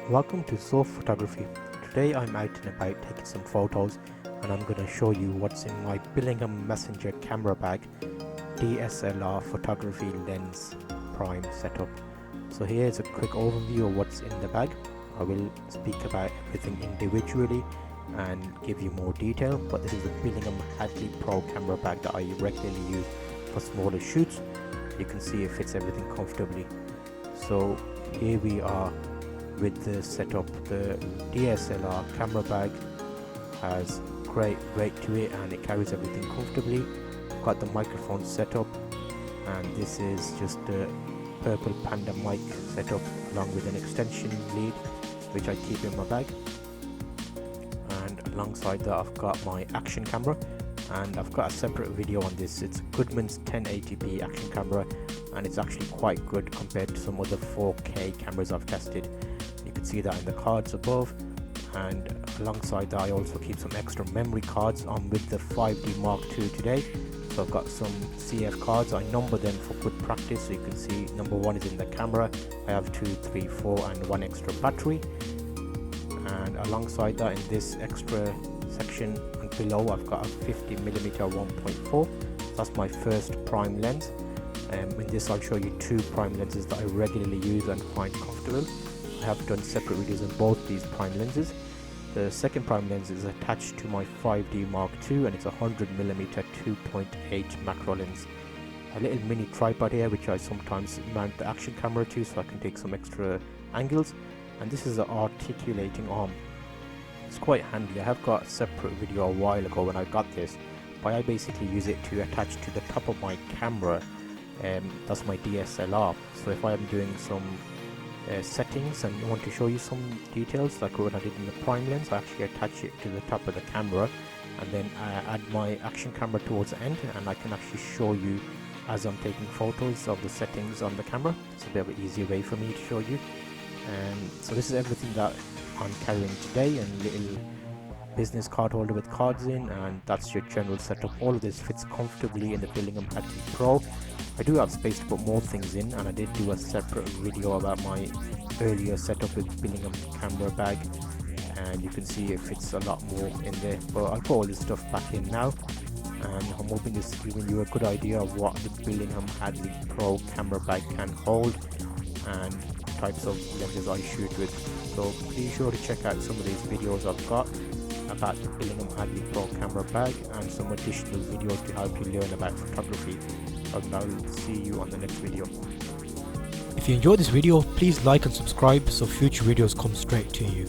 Welcome to Zulf Photography. Today I'm out and about taking some photos and I'm going to show you what's in my Billingham Messenger camera bag DSLR photography lens prime setup. So here's a quick overview of what's in the bag. I will speak about everything individually and give you more detail, but this is a Billingham Hadley Pro camera bag that I regularly use for smaller shoots. You can see it fits everything comfortably. So here we are with the setup. The DSLR camera bag has great weight to it and it carries everything comfortably. Got the microphone set up, and this is just a purple Panda mic setup along with an extension lead which I keep in my bag. And alongside that I've got my action camera, and I've got a separate video on this. It's Goodman's 1080p action camera and it's actually quite good compared to some other 4K cameras I've tested. You can see that in the cards above, and alongside that I also keep some extra memory cards. I'm with the 5D Mark II today, so I've got some CF cards. I number them for good practice, so you can see number 1 is in the camera. I have 2, 3, 4 and 1 extra battery, and alongside that in this extra section and below I've got a 50mm 1.4. That's my first prime lens. In this I'll show you 2 prime lenses that I regularly use and find comfortable. I have done separate videos on both these prime lenses. The second prime lens is attached to my 5D Mark II and it's a 100mm 2.8 macro lens. A little mini tripod here which I sometimes mount the action camera to so I can take some extra angles, and this is an articulating arm. It's quite handy. I have got a separate video a while ago when I got this, but I basically use it to attach to the top of my camera. That's my DSLR. So if I am doing some settings and I want to show you some details, like what I did in the prime lens, I actually attach it to the top of the camera and then I add my action camera towards the end, and I can actually show you as I'm taking photos of the settings on the camera. It's a bit of an easier way for me to show you. So this is everything that I'm carrying today, and little business card holder with cards in, and that's your general setup. All of this fits comfortably in the Billingham Hadley Pro. I do have space to put more things in, and I did do a separate video about my earlier setup with Billingham camera bag, and you can see it fits a lot more in there. But I'll put all this stuff back in now, and I'm hoping this is giving you a good idea of what the Billingham Hadley Pro camera bag can hold and types of lenses I shoot with. So be sure to check out some of these videos I've got about the Billingham Hadley Pro camera bag and some additional videos to help you learn about photography. And I'll see you on the next video. If you enjoyed this video, please like and subscribe so future videos come straight to you.